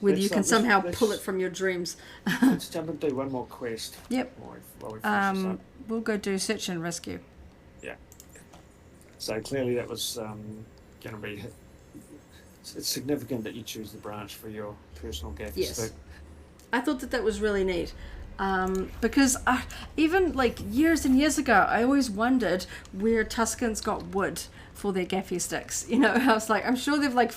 Whether you can somehow pull it from your dreams. Let's jump and do one more quest. Yep. While we finish this up. We'll go do search and rescue. Yeah. So clearly that was going to be... It's significant that you choose the branch for your personal gaffy stick. I thought that was really neat. Because even like years and years ago, I always wondered where Tuscans got wood for their gaffy sticks. You know, I was like, I'm sure they've like,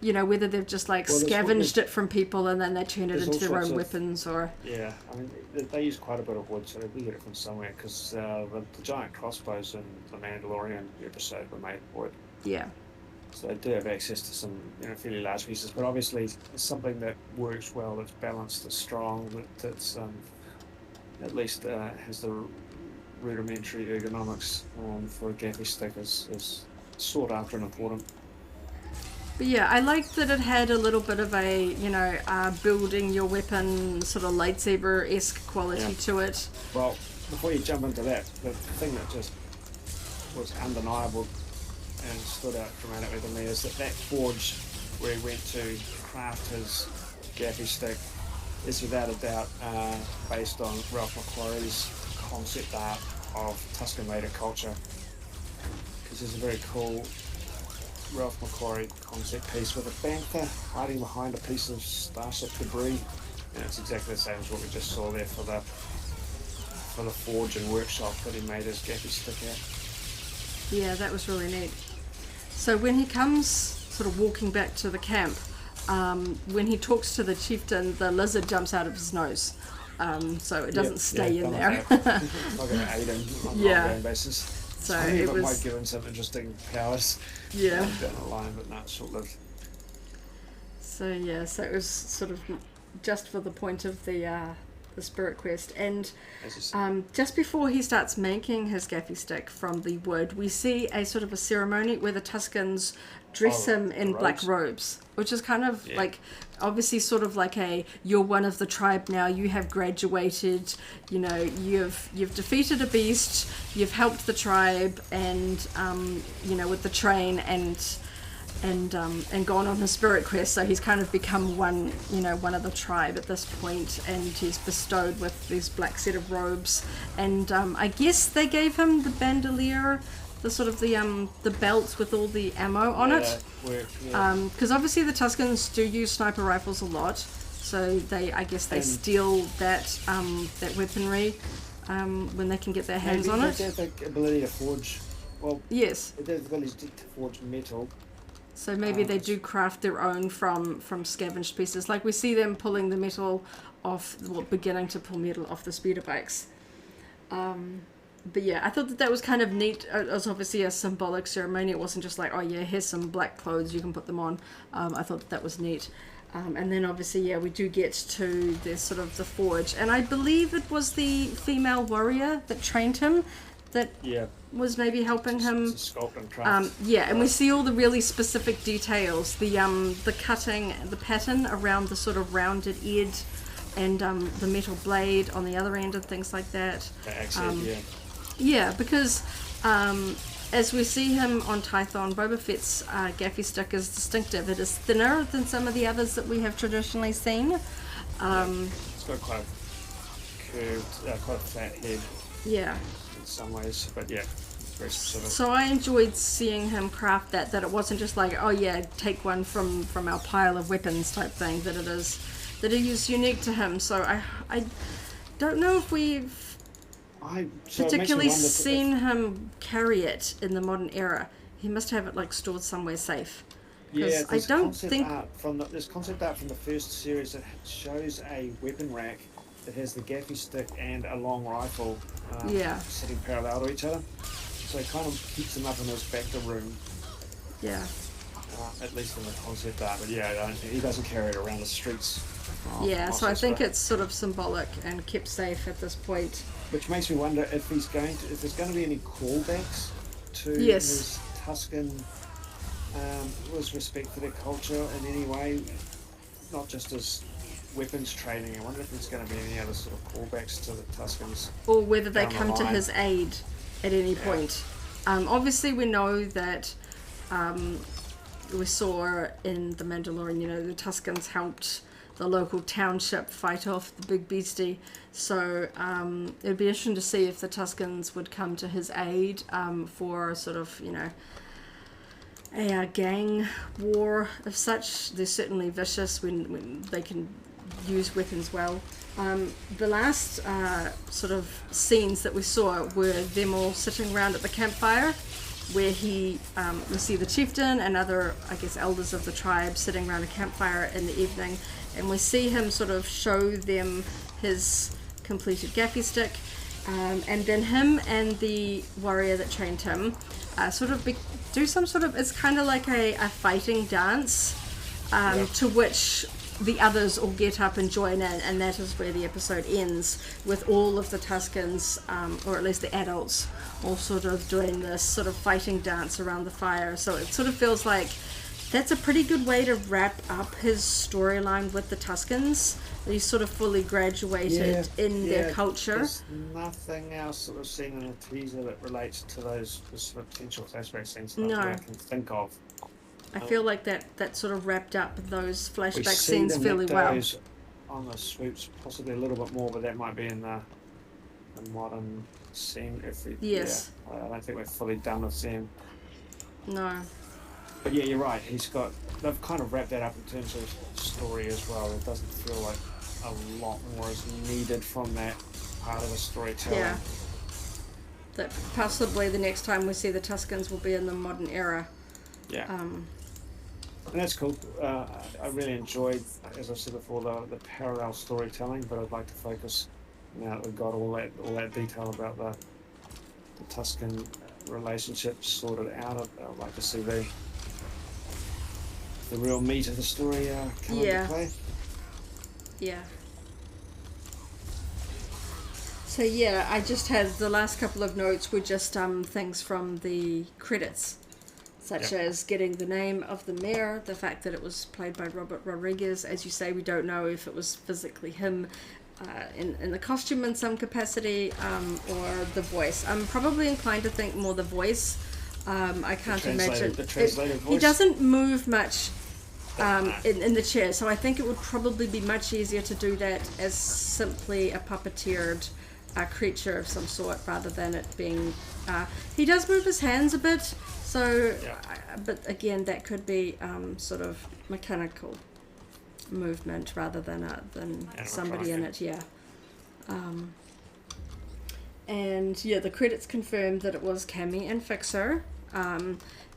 you know, whether they've just like scavenged it from people and then they turned it into their own weapons or... Yeah, I mean, they use quite a bit of wood, so we get it from somewhere, because the giant crossbows in the Mandalorian episode were made of wood. Yeah. So they do have access to some fairly large pieces, but obviously it's something that works well, that's balanced, that's strong, that's at least has the rudimentary ergonomics for a gaffy stick is sought after and important. But yeah, I liked that it had a little bit of a, building your weapon sort of lightsaber-esque quality to it. Well, before you jump into that, the thing that just was undeniable and stood out dramatically to me is that forge where he went to craft his gaffy stick is without a doubt based on Ralph McQuarrie's concept art of Tuscan Raider culture, because there's a very cool Ralph McQuarrie concept piece with a bantha hiding behind a piece of starship debris, and it's exactly the same as what we just saw there for the forge and workshop that he made his gaffy stick at. Yeah, that was really neat. So when he comes sort of walking back to the camp, when he talks to the chieftain, the lizard jumps out of his nose. So it doesn't stay in there. It's not going to aid him on an ongoing basis. So Some of it it was, might give him some interesting powers yeah. down the line, but not short-lived. So yeah, so it was sort of just for the point of the spirit quest, and just before he starts making his gaffy stick from the wood, we see a sort of a ceremony where the Tuscans dress him in black robes, which is kind of like obviously sort of like you're one of the tribe now, you have graduated, you know, you've defeated a beast, you've helped the tribe, and you know, with the train and gone on his spirit quest, so he's kind of become one of the tribe at this point, and he's bestowed with these black set of robes, and I guess they gave him the bandolier, the sort of the belt with all the ammo on it, because obviously the Tuscans do use sniper rifles a lot, so I guess they steal that weaponry when they can get their hands on it. They have the ability to forge. Well, yes, they have the ability to forge metal. So maybe they do craft their own from scavenged pieces. Like we see them pulling the metal off, well, beginning to pull metal off the speeder bikes. But yeah, I thought that was kind of neat. It was obviously a symbolic ceremony. It wasn't just like, oh yeah, here's some black clothes, you can put them on. I thought that was neat. And then obviously, yeah, we do get to the sort of the forge. And I believe it was the female warrior that trained him that was maybe helping him. And we see all the really specific details, the cutting, the pattern around the sort of rounded edge, and the metal blade on the other end and things like that. Because as we see him on Tython, Boba Fett's gaffy stick is distinctive. It is thinner than some of the others that we have traditionally seen. It's got quite a curved, quite a flat head. Yeah. Some ways, but yeah, very specific. So I enjoyed seeing him craft that it wasn't just like, oh yeah, take one from our pile of weapons type thing, that it is unique to him. So I don't know if we've particularly seen him carry it in the modern era. He must have it like stored somewhere safe. Yeah, I don't think there's concept art from the first series that shows a weapon rack that has the gaffy stick and a long rifle sitting parallel to each other. So it kind of keeps them up in his Bacta room. Yeah. At least in the concept art, but he doesn't carry it around the streets. So I think it's sort of symbolic and kept safe at this point. Which makes me wonder if there's going to be any callbacks to his Tuscan with respect to their culture in any way, not just as weapons training. I wonder if there's going to be any other sort of callbacks to the Tuscans, or whether they come to his aid at any point. Obviously, we know that we saw in The Mandalorian, the Tuscans helped the local township fight off the big beastie. So it'd be interesting to see if the Tuscans would come to his aid for sort of, a gang war of such. They're certainly vicious when they can use weapons well. The last sort of scenes that we saw were them all sitting around at the campfire, where we see the chieftain and other, I guess, elders of the tribe sitting around a campfire in the evening, and we see him sort of show them his completed gaffy stick, and then him and the warrior that trained him do some sort of, it's kind of like a fighting dance, to which the others all get up and join in, and that is where the episode ends, with all of the Tuscans, or at least the adults, all sort of doing this sort of fighting dance around the fire. So it sort of feels like that's a pretty good way to wrap up his storyline with the Tuscans. He's sort of fully graduated in their culture. There's nothing else that we've seen in the teaser that relates to those sort of potential flashback scenes that I can think of. I feel like that sort of wrapped up those flashback scenes fairly well. On the swoops, possibly a little bit more, but that might be in the modern scene. I don't think we're fully done with them. No. But yeah, you're right. They've kind of wrapped that up in terms of story as well. It doesn't feel like a lot more is needed from that part of the storytelling. Yeah. That possibly the next time we see the Tuscans will be in the modern era. Yeah. And that's cool. I really enjoyed, as I said before, the parallel storytelling, but I'd like to focus, now that we've got all that detail about the Tuscan relationships sorted out. I'd like to see the real meat of the story come into play. Yeah. So yeah, I just had the last couple of notes were just things from the credits, such as getting the name of the mayor, the fact that it was played by Robert Rodriguez. As you say, we don't know if it was physically him in the costume in some capacity, or the voice. I'm probably inclined to think more the voice. I can't imagine. The translated voice. He doesn't move much in the chair, so I think it would probably be much easier to do that as simply a puppeteered creature of some sort, rather than it being... he does move his hands a bit, so... but again, that could be sort of mechanical movement rather than somebody in it, and the credits confirmed that it was Cammy and Fixer.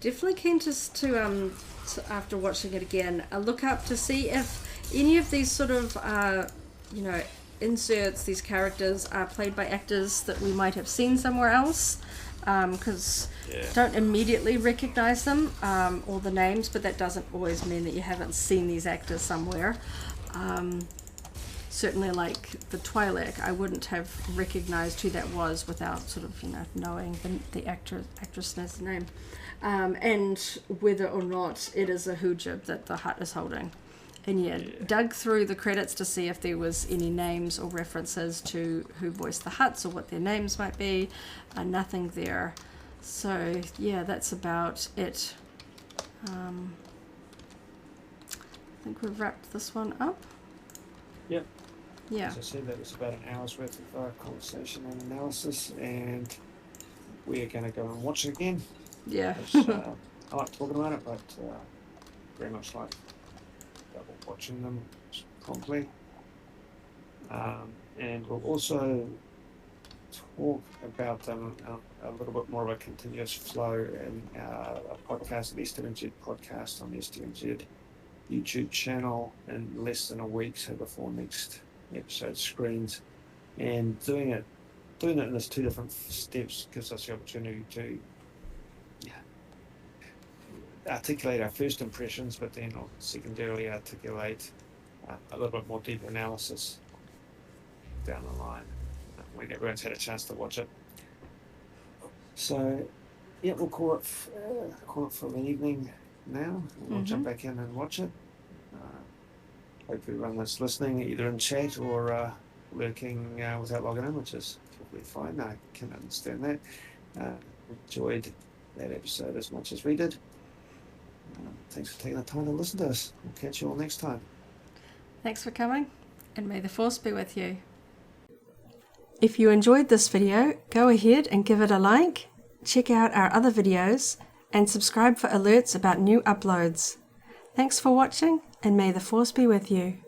Definitely keen to after watching it again, look up to see if any of these sort of inserts, these characters are played by actors that we might have seen somewhere else, because don't immediately recognize them or the names, but that doesn't always mean that you haven't seen these actors somewhere. Certainly, like the Twi'lek, I wouldn't have recognized who that was without sort of knowing the actress's name, and whether or not it is a hujab that the Hutt is holding. And dug through the credits to see if there was any names or references to who voiced the Hutts or what their names might be. Nothing there. So that's about it. I think we've wrapped this one up. Yep. Yeah. As I said, that was about an hour's worth of conversation and analysis, and we are going to go and watch it again. Yeah. I like talking about it, but very much like double watching them promptly. And we'll also talk about them a little bit more of a continuous flow in a podcast, the SWTOR podcast on the SWTOR YouTube channel in less than a week, so before next episode screens. And doing it in these two different steps gives us the opportunity to articulate our first impressions, but then secondarily articulate a little bit more deep analysis down the line when everyone's had a chance to watch it. So we'll call it for the evening now. We'll jump back in and watch it. Hope everyone that's listening, either in chat or lurking without logging in, which is probably fine. I can understand that. Enjoyed that episode as much as we did. Thanks for taking the time to listen to us. We'll catch you all next time. Thanks for coming, and may the Force be with you. If you enjoyed this video, go ahead and give it a like, check out our other videos, and subscribe for alerts about new uploads. Thanks for watching, and may the Force be with you.